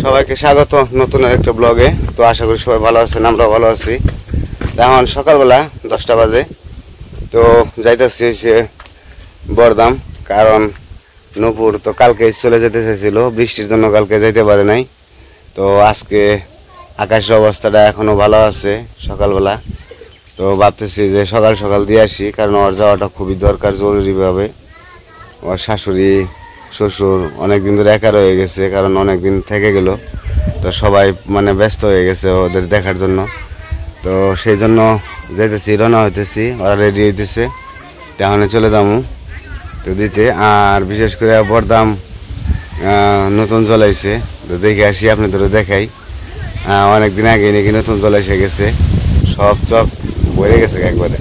সবাইকে স্বাগত নতুন একটা ব্লগে। তো আশা করি সবাই ভালো আছেন, আমরাও ভালো আছি। এখন সকালবেলা 10টা বাজে। তো যাইতেছি সে বরদাম, কারণ নূপুর তো কালকে চলে যেতে চাইছিল, বৃষ্টির জন্য কালকে যাইতে পারে নাই। তো আজকে আকাশের অবস্থাটা এখনও ভালো আছে সকালবেলা। তো ভাবতেছি যে সকাল সকাল দিয়ে আসি, কারণ ওর যাওয়াটা খুবই দরকার জরুরিভাবে। ওর শাশুড়ি শ্বশুর অনেকদিন ধরে একা রয়ে গেছে, কারণ অনেকদিন থেকে গেল। তো সবাই মানে ব্যস্ত হয়ে গেছে ওদের দেখার জন্য। তো সেই জন্য যেতেছি, রওনা হইতেছি, ওরা রেডি হইতেছে, তেমন চলে যাবো তো দিতে। আর বিশেষ করে বরদাম নতুন জল আইছে, তো দেখে আসি, আপনাদেরও দেখাই। অনেকদিন আগে নাকি নতুন জল এসে গেছে, সব চক ভরে গেছে একবারে।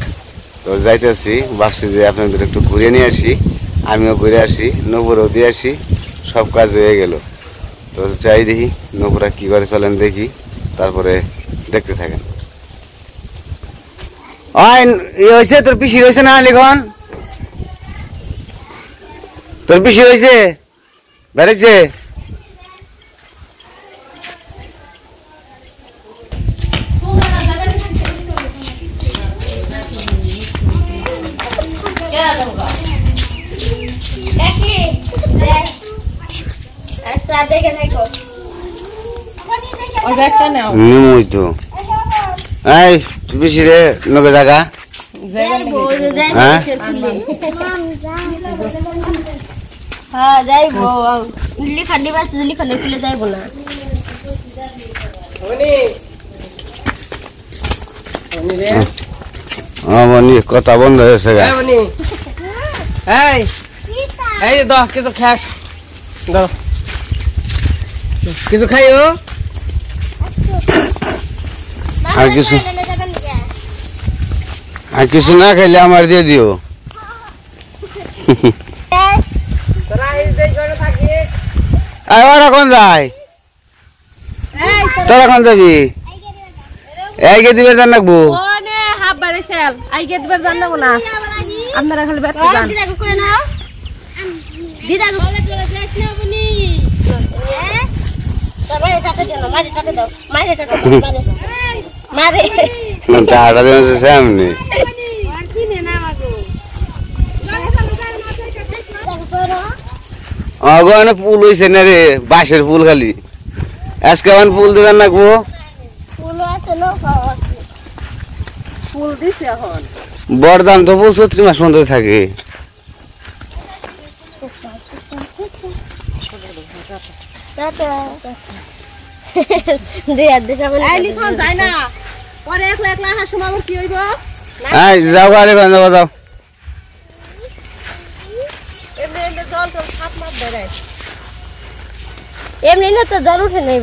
তো যাইতেছি, ভাবছি যে আপনাদের একটু ঘুরে নিয়ে আসি, আমিও ঘুরে আসি, নূপুরও দিয়ে আসি, সব কাজ হয়ে গেল। তো চাই দেখি নূপুরা কী করে, চলেন দেখি, তারপরে দেখতে থাকেন। হয়েছে তোর পিসি রয়েছে না লিখন, তোর পিসি রয়েছে বেড়েছে। পিসি রে নগে জায়গা কথা বন্ধ হয়েছে, কিছু খাস, কিছু খাইও, আর কিছু না খাইলে আমার দিয়ে দিও। ওরা কোন যায়, তোরা কোন যাবি? এইকে দিবে জান রাখবো, আপনারা খালি সামনে ফুল হয়েছে না রে, বাঁশের ফুল খালি। আজকে আমার ফুল দিবেন রাখবো, ফুল দিছে এখন। বরদাম তো ফুল 34 মাস বন্ধ থাকে। যাও গাড়ি যাও যাও। এমনি না তো জল উঠে নেই।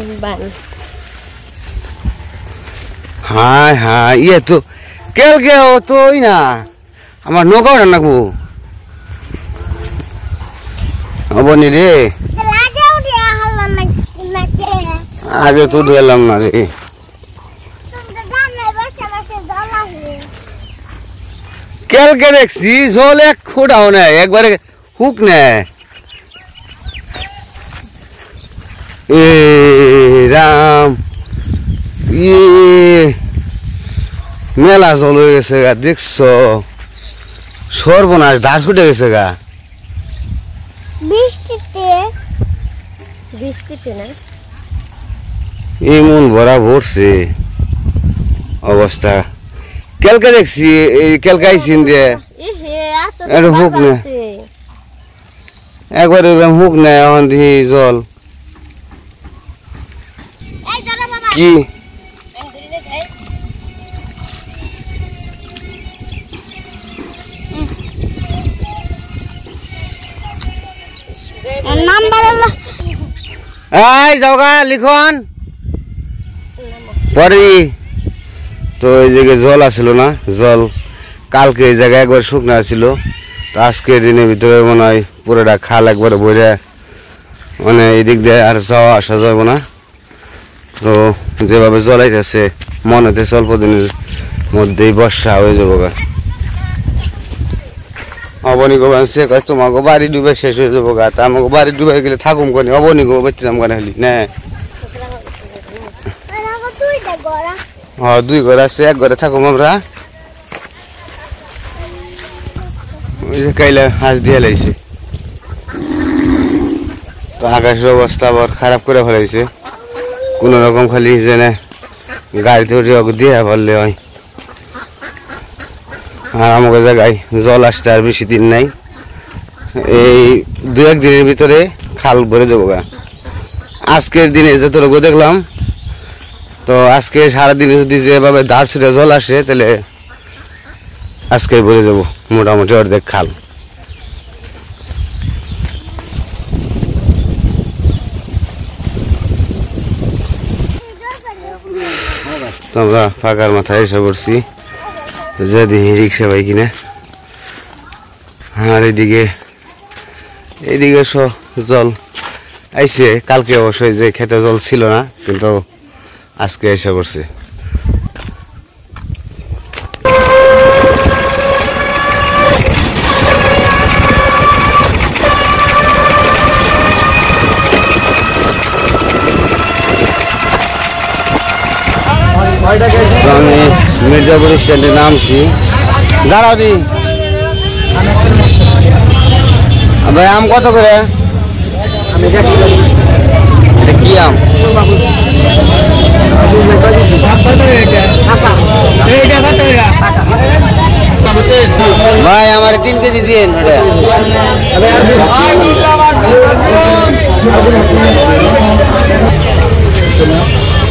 হ্যাঁ হ্যাঁ, ইয়ে তো কেল কে ও তো না আমার নৌকাও রান্নাবো বনি রে, আগে তো ঢেলাম না রে। কেলকে দেখছি জল এক খোঁড়াও না, একবারে হুক নে। এ রাম, মেলা জল হয়ে গেছে গা, দেখছ সর্বনাশ, ধাস উঠে গেছে গা বৃষ্টিতে না, এই মন ভরা ভরছে অবস্থা। কেলকে দেখছি, এই কেলকাইছিন দিয়ে হুক না, একবারে হুক না, এখন দেখি জল কি যাওগা লিখন পরে। তো এই জায়গায় জল আসছিল না, জল কালকে এই জায়গায় একবার শুকনা ছিল, তো আজকের দিনের ভিতরে মনে হয় পুরোটা খাল একবারে ভরে, মানে এই দিক দিয়ে আর যাওয়া আসা যাব না। তো যেভাবে জল আইতেছে মনে হচ্ছে অল্প দিনের মধ্যেই বর্ষা হয়ে যাবো গা। অবনিগো বানছে কয় তোমাকে বাড়ি ডুবে শেষ হয়ে যাবো গা তা আমাকে বাড়ি ডুবে গেলে থাকুম কোনি অবনিগো বেচলাম কেন হলি না দুই ঘর আছে এক ঘরে থাকুম আমরা ওই যে কাইলা হাঁস দিয়ে লাইছে তো আকাশের অবস্থা আবার খারাপ করে ফেলাইছে কোনো রকম খালি যেন গাড়িতে উঠে দিয়ে পারলে হয় আর আমাকে জায়গায় জল আসতে আর বেশি দিন নাই এই 2-1 দিনের ভিতরে খাল ভরে যাবো গা আজকের দিনে যতটুকু দেখলাম তো আজকে সারাদিনে যদি যেভাবে ধার ছিঁড়ে জল আসে তাহলে আজকে ভরে যাবো মোটামুটি অর্ধেক খাল তো আমরা ফাঁকার মাথায় এসে পড়ছি যদি রিক্সা পাই কিনা আর এইদিকে জল আইছে কালকে অবশ্যই যে খেতে জল ছিল না কিন্তু আজকে এসে পড়ছে আমি মির্জাপুর স্ট্যান্ডে নামছি দাঁড়াও দি ভাই আম কত করে এটা কি আম ভাই আমার 3 কেজি দিন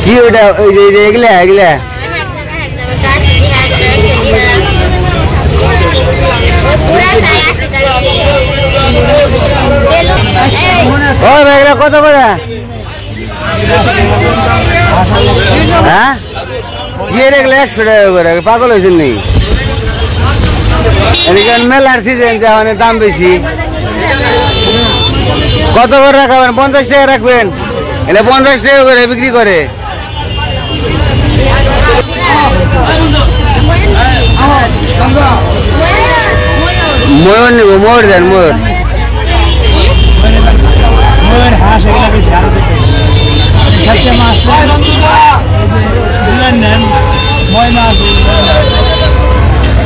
কি ওটা ওই যে এগুলা এগুলা কত করে হ্যাঁ গিয়ে দেখলে 100 টাকা করে পাগল হয়েছেন নি মেলার সিজন মানে দাম বেশি কত করে রাখাবেন 50 টাকা রাখবেন এলে 50 টাকা করে বিক্রি করে ময়ূর নিব ময়ূর দেন ময়ূর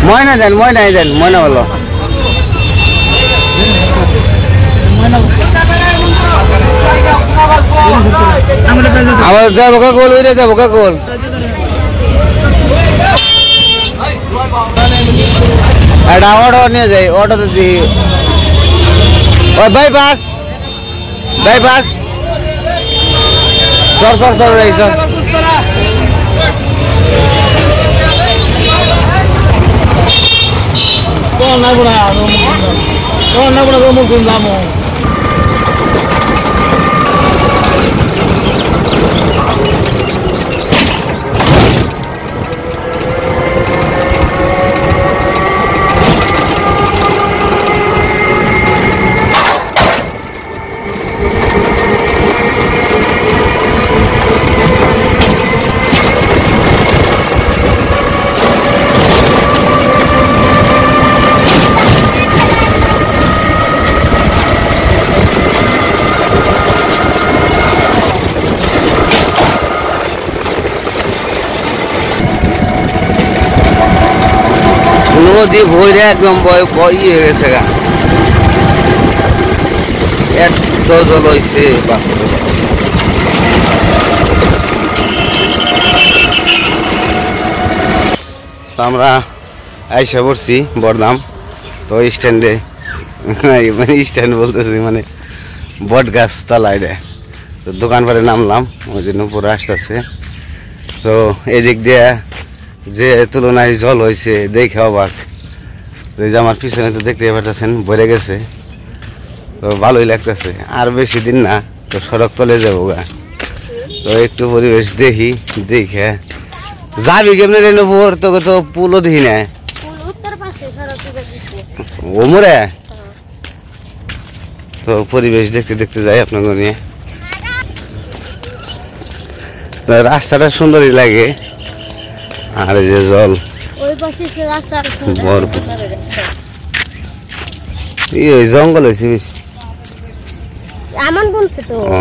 ময়না দেন ময়নাই দেন ময়না বলো আমার যাবো কাকল ওইটা যাবো কাকল একটা অটো নিয়ে যাই অটোতে দি ওই বাইপাস চর এই চর নদী ভরে একদম ইয়ে হয়ে গেছে গা এত জল হয়েছে আমরা আইসা পড়ছি বড়দাম তো স্ট্যান্ডে মানে স্ট্যান্ড বলতেছি মানে বট গাছ তলায় রে তো দোকান পারে নামলাম ওই জন্য উপরে আসতেছে তো এদিক দিয়ে যে তুলনায় জল হয়েছে দেখে অবাক এই যে আমার পিছনে তো দেখতে পাচ্ছেন ভরে গেছে তো ভালোই লাগতেছে আর বেশি দিন না তো সড়ক তলে যাবো গা তো একটু পরিবেশ দেখে যাবি কেমনে রেন উপর তোকে তো পুলও দেখি না ওমরে তো পরিবেশ দেখতে যাই আপনাকে নিয়ে রাস্তাটা সুন্দরই লাগে আর এই যে জল ওই জঙ্গল হয়েছে বেশি। আমন বলছে তো ও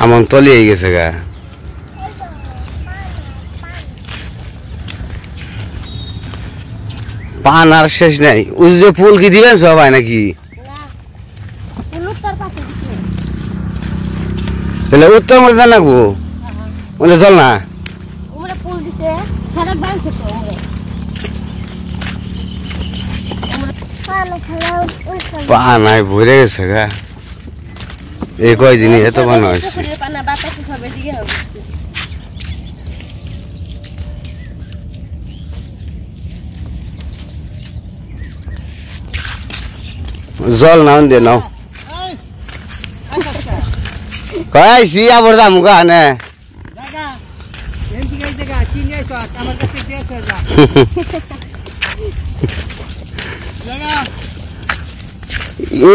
আমন তলিয়ে গেছে গা। পান আর শেষ নাই। ওই যে ফুল কি দিবেন সবাই নাকি? তাহলে উত্তর মধ্যে লাগবো বলে চল না। ওরা ফুল দিছে খারাপ বানছে তো পা নাই ভরে গেছে গা। এই কয় জিনিস এত বানা হয়েছে। জল নাও দে নাও কইছি আবার দাম গানে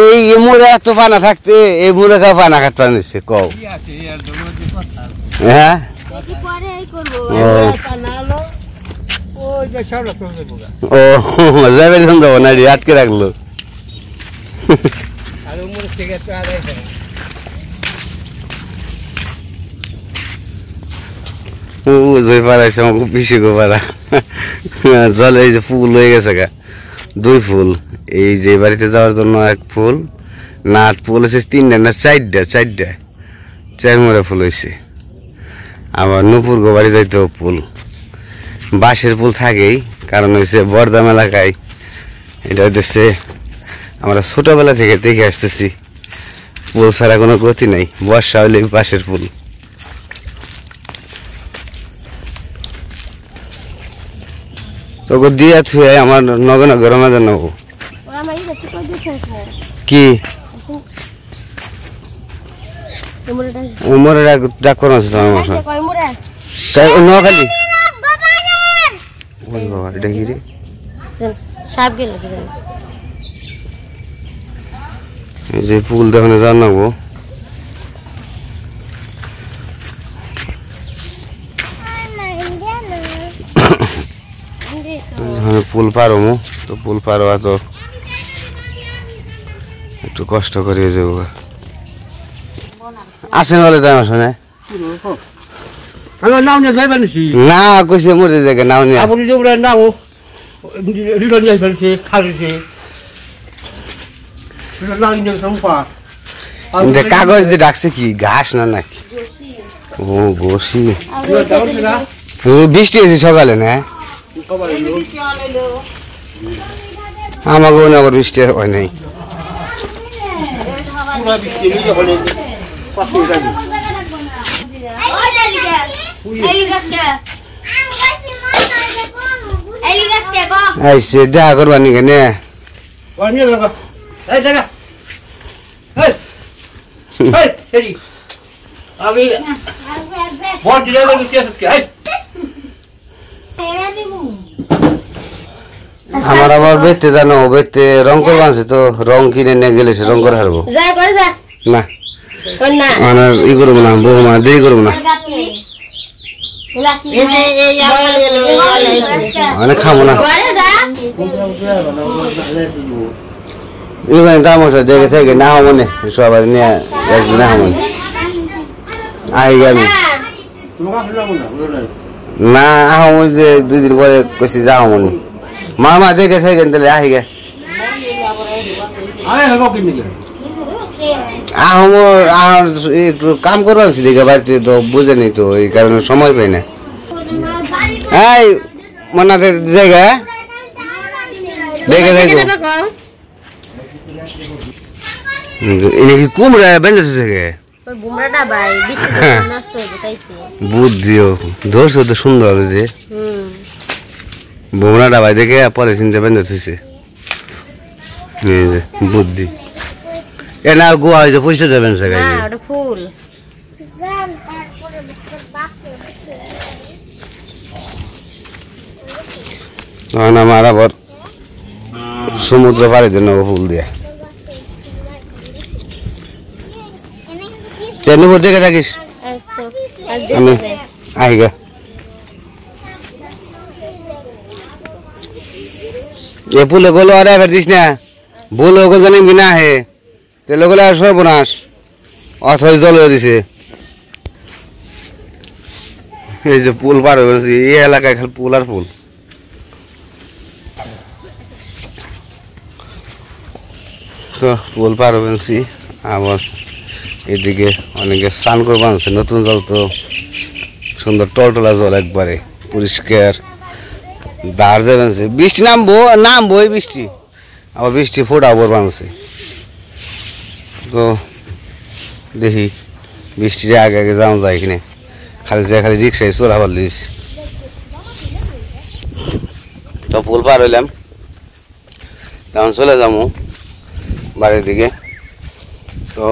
এই মোড়ে এত পানা থাকতে এই মোড়ে কা পানা খাতে নিচ্ছে কও হ্যাঁ ও যাবে যাবো না আটকে রাখলো পাড়াইছে আমাকে পিছিয়ে গো পাড়া জলে এই যে ফুল হয়ে গেছে গা। 2 ফুল এই যে বাড়িতে যাওয়ার জন্য 1 ফুল না ফুল হয়েছে 3টা না 4টা 4 মোড়ে ফুল হয়েছে। আবার নুপুর গো বাড়ি যাইতেও ফুল বাঁশের ফুল থাকেই কারণ হয়েছে বর্দাম এলাকায় এটা হচ্ছে আমরা ছোটবেলা থেকে দেখে আসতেছি ফুল ছাড়া কোনো গতি নাই। বর্ষা হইলে বাঁশের ফুল। তোকে দিয়া থুয়ে আমার নগন গরমে নেবো কি উমরের ডাক করো আছে তোমার মশা নোয়াখালী ওই বাবা এটা কি রে সাপ গেল এই যে ফুল দেখানো জানাবো পুল পারো তো পুল পারো তো একটু কষ্ট করে যাবো আসেন বলে তো আমার শোনে না কইছে মরে দেখে নাও নিয়ে কাগজ দিয়ে ডাকছে কি ঘাস না নাকি? ও বসি বৃষ্টি হয়েছে সকালে না আমাকেও না আবার বৃষ্টি হয় নাই। দেখা করবা নি কেন আমার আবার বেতে জানো বেতে রং করবা আছে তো রং কিনে নিয়ে গেলে সে রং করে হারবো না মানে ই করবো না বহু মানে দেরি করবো না মানে খাবো না টামসা দেখে থেকে না মনে সবাই নিয়ে একদিন না মনে আই আমি না আহ যে 2 দিন পরে কইছি যাও মনে মামা দেখে থেকে তাহলে আহি গে একটু কাম করবো দেখে বাড়িতে তো বুঝে নি তো এই কারণে সময় পাই না। এই মনাদের জায়গা দেখে থাকো কুমড়া বেঁধেছে থেকে বুদ্ধিও ধরছো তো সুন্দর যে বোমরাটা ভাই দেখে পরে চিনতে বেঁধেছে বুদ্ধি এ না গোয়া হয়েছে পয়সা দেবেন সে ফুল তখন আমার আবার সমুদ্র পাড়িতে নেবো ফুল দিয়ে নুপুর দেখে থাকিস আমি আহিগা এ পুলে গোলো আর এবার দিস না বলো ওগুলো জানি বিনা হে তেলে গোলে আর সর্বনাশ অথচ জল দিছে এই যে পুল পার হয়েছি এই এলাকায় খালি পুল আর পুল তো পুল পার হয়েছি আবার এদিকে অনেকে স্নান করবো আনছে নতুন জল তো সুন্দর টলটলা জল একবারে পরিষ্কার দাঁড় দেবেন বৃষ্টি নামবো এই বৃষ্টি আবার বৃষ্টি ফোটা আবার বানছে তো দেখি বৃষ্টির আগে আগে যাওয়া যায় কিনে খালি রিক্সায় চোরা পারলিস তো পুল পার হইলাম তখন চলে যাবো বাড়ির দিকে তো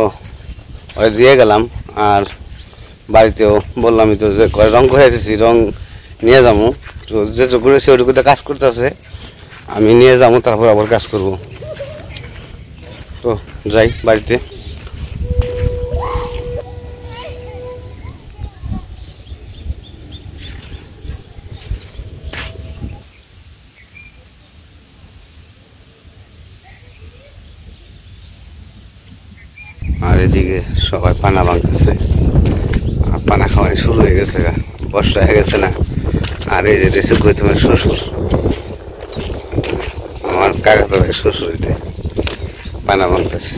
ওই দিয়ে গেলাম আর বাড়িতেও বললামই তো যে রং করে দিয়েছি রং নিয়ে যাবো তো যেটুকু করেছি ওইটুকুতে কাজ করতেছে আমি নিয়ে যাবো তারপর আবার কাজ করব তো যাই বাড়িতে আর এদিকে সবাই পানা ভাঙতেছে আর পানা খাওয়া শুরু হয়ে গেছে বর্ষা হয়ে গেছে না আর এই যে রিসিভ করে তোমার শ্বশুর আমার কাকা তো ভাই শ্বশুর এটা পানা ভাঙতেছে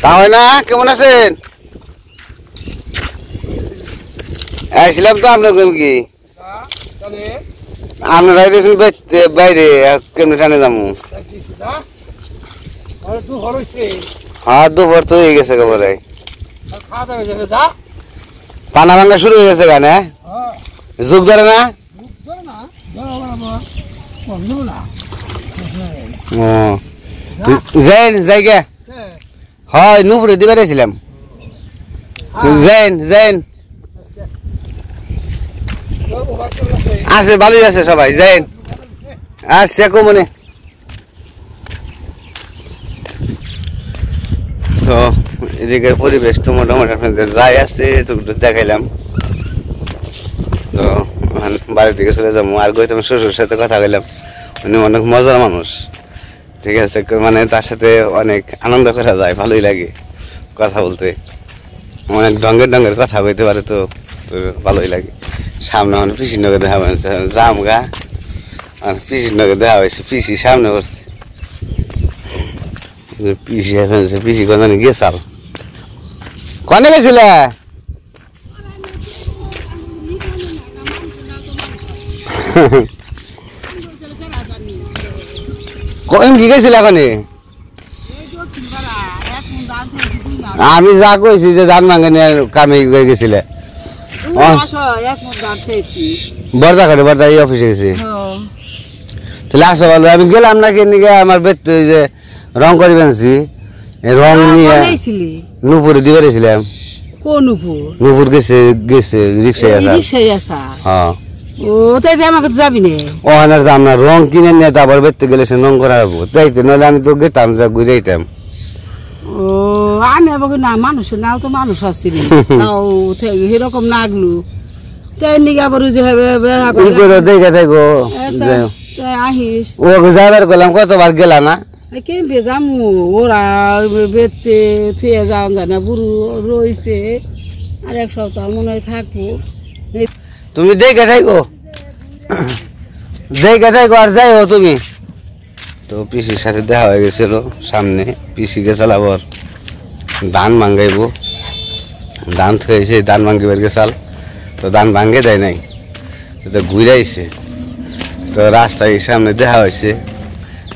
তা হয় না কেমন আছেন আসছিলাম তো আপনার কি আপনারা বাইরে কেমনি টানে যাবো হ্যাঁ দুপুর তো হয়ে গেছে খবরে পানা ভাঙা শুরু হয়ে গেছে গানে যুগ ধরে না যাই গে হয় নুপুরে দিবে রেছিলাম যাইন আছে ভালোই আছে সবাই যাইন আচ্ছা কমনে তো এদিকের পরিবেশ তো মোটামুটি আপনাদের যাই আসছে এটুকু দেখাইলাম তো বাড়ির দিকে চলে যাবো আর গৌতম শ্বশুর সাথে কথা কইলাম উনি অনেক মজার মানুষ ঠিক আছে মানে তার সাথে অনেক আনন্দ করা যায় ভালোই লাগে কথা বলতে অনেক ডঙ্গের কথা কইতে পারে তো ভালোই লাগে সামনে মানে পিসির নগে দেখা হয়েছে জাম গা আর পিসির নগে দেখা হয়েছে পিসি সামনে বসছে পিসি ফেলছে পিসি কোন গেছাল কনে গেছিলে কখন কি গেছিল এখনে আমি যা কইছি যে ধান ভাঙানি কামে গেছিলে বর্দা এই অফিসে গেছি তাহলে আসো ভালো আমি গেলাম না কেন আমার বেত যে রং করে বেনছি রং নিয়ে নুপুরে দিবে রেছিলাম নুপুর গেছে রিক্সায় হ্যাঁ ও তাই আমাকে যাবি না ও আনার যাম না রং কিনে নিয়ে তারপর বেতে গেলে সে রং করা হবো তাই তো নাহলে আমি তো গেতাম যা ঘুরাইতাম ও আমি আবার না মানুষের নাও তো মানুষ আসছিলি নাও সেরকম নাগলু তাই নাকি আবার দেখে থাকো আহিস ওকে যাবার করলাম কতবার গেলা না কেমপে যামু ওরা বেতে থুয়ে যাও জানা বুড়ো রয়েছে আর এক সপ্তাহ মনে হয় থাকবো তুমি দেখে থাকো আর যাই হো তুমি তো পিসির সাথে দেখা হয়ে গেছিল সামনে পিসি গেছাল আবার ধান ভাঙ্গাইবো ধান থয়েছে ধান ভাঙ্গিবার গেছাল তো ধান ভাঙ্গে দেয় নাই তো ঘুরাইছে তো রাস্তায় সামনে দেখা হয়েছে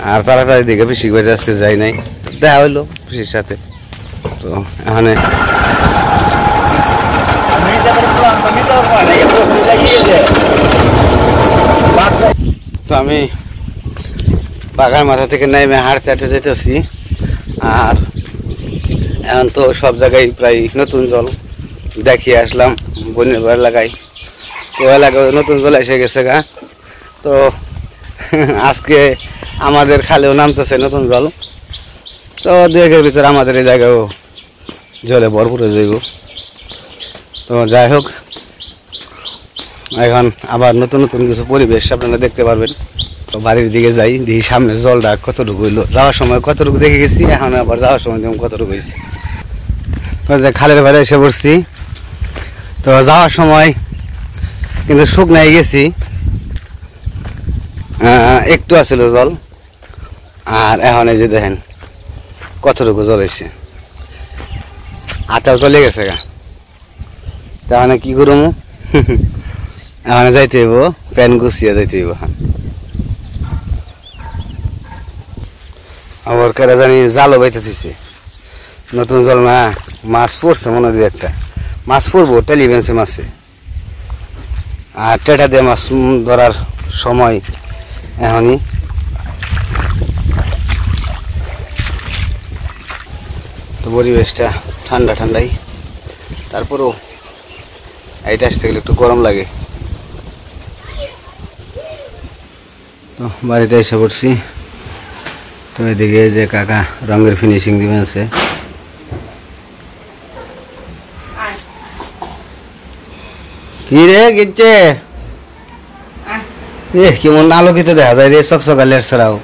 আর তাড়াতাড়ি দিকে পিসি করে আজকে যাই নাই দেখা হইলো পিসির সাথে তো এখানে তো আমি বাগার মাথা থেকে নেমে হাঁটতে হাঁটতে যেতেছি আর এখন তো সব জায়গায় প্রায় নতুন জল দেখিয়ে আসলাম বন্যের এলাকায় তো এলাকায় নতুন জল এসে গেছে গা তো আজকে আমাদের খালেও নামতেছে নতুন জল তো দু একের ভিতরে আমাদের এই জায়গায়ও জলে ভরপুর হয়ে যাইব তো যাই হোক এখন আবার নতুন নতুন কিছু পরিবেশ আপনারা দেখতে পারবেন। তো বাড়ির দিকে যাই, দেখি সামনে জলটা কতটুকু হইলো, যাওয়ার সময় কতটুকু দেখে গেছি, এখন আবার যাওয়ার সময় দেখুন কতটুকু হয়েছে। খালের বাইরে এসে পড়ছি। তো যাওয়ার সময় কিন্তু শুকনাই গেছি, একটু আছিল জল, আর এখন এই যে দেখেন কতটুকু জল হয়েছে, আতাও চলে গেছে গা। তাহলে কি করবো, এখন যাইতে হইব, প্যান গুছিয়ে যাইতে হইব। আবার কেরা জানি জালও বাইতেছে, নতুন জল না, মাছ পড়ছে মনে হয় একটা, মাছ পড়বো টেলিভেন্সে মাছে, আর টেটা দিয়ে মাছ ধরার সময় এখনই। তো পরিবেশটা ঠান্ডা ঠান্ডাই, তারপরেও এইটা আসতে গেলে একটু গরম লাগে। তো বাড়িতে এসে পড়ছি। তো এদিকে যে কাকা রঙের ফিনিশিং দিবেন আছে, কি রে গিচ্ছে কেমন আলোকিত দেখা যায় রে, চকচকা লেট ছাড়াও।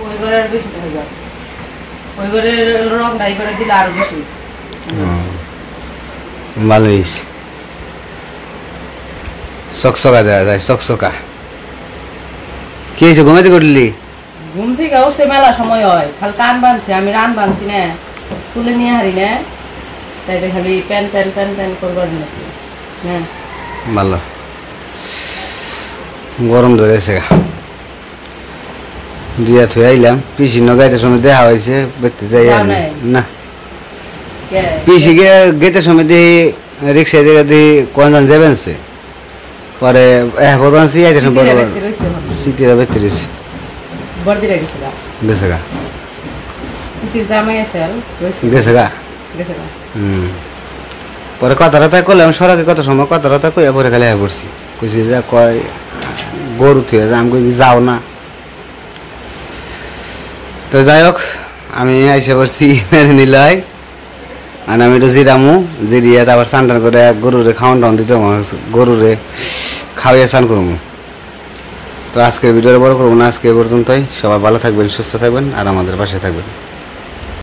ওই ঘরের বেশি দেখা যায়, ওই ঘরের রংটা এই ঘরে দিলে আরো বেশি ভালো হয়েছে, চকচকা দেখা যায়, চকচকা। কি হয়েছে, ঘুমাইতে করলি? ঘুম থেকে উঠছে মেলা সময় হয়, খালি কান বানছে, আমি রান বানছি না, তুলে নিয়ে হারি না, তাই খালি প্যান প্যান প্যান প্যান করবার নিয়েছি। হ্যাঁ ভালো, গরম ধরেছে দিয়া থুই আইলাম। পিসি নগাইতে সময় দেখা হয়েছে, দেখতে যাই না, পিসি গিয়ে গেতে সময় দেখি রিক্সা দিয়ে দেখি কয়জন যাবেন সে, পরে বানছি আইতে সময় সিটিরা বেঁচতে রয়েছে গেছে গা, গেছে গা। পরে কথা টথা করলাম সরাকে, কত সময় কথা টথা কইয়া পরে খালি পড়ছি, কইছি যে কয় গরু থুয়ে আমি কই যাও না। তো যাই হোক, আমি আইসে পড়ছি নিলাই, আর আমি একটু জিরামু, জিরিয়ে তারপর স্নান টান করে গরুরে খাওয়ান টাউন দিতে, গরুরে খাওয়াইয়া স্নান করবো। তো আজকের ভিডিওটা বড় করবো না, আজকে পর্যন্তই। সবাই ভালো থাকবেন, সুস্থ থাকবেন, আর আমাদের পাশে থাকবেন।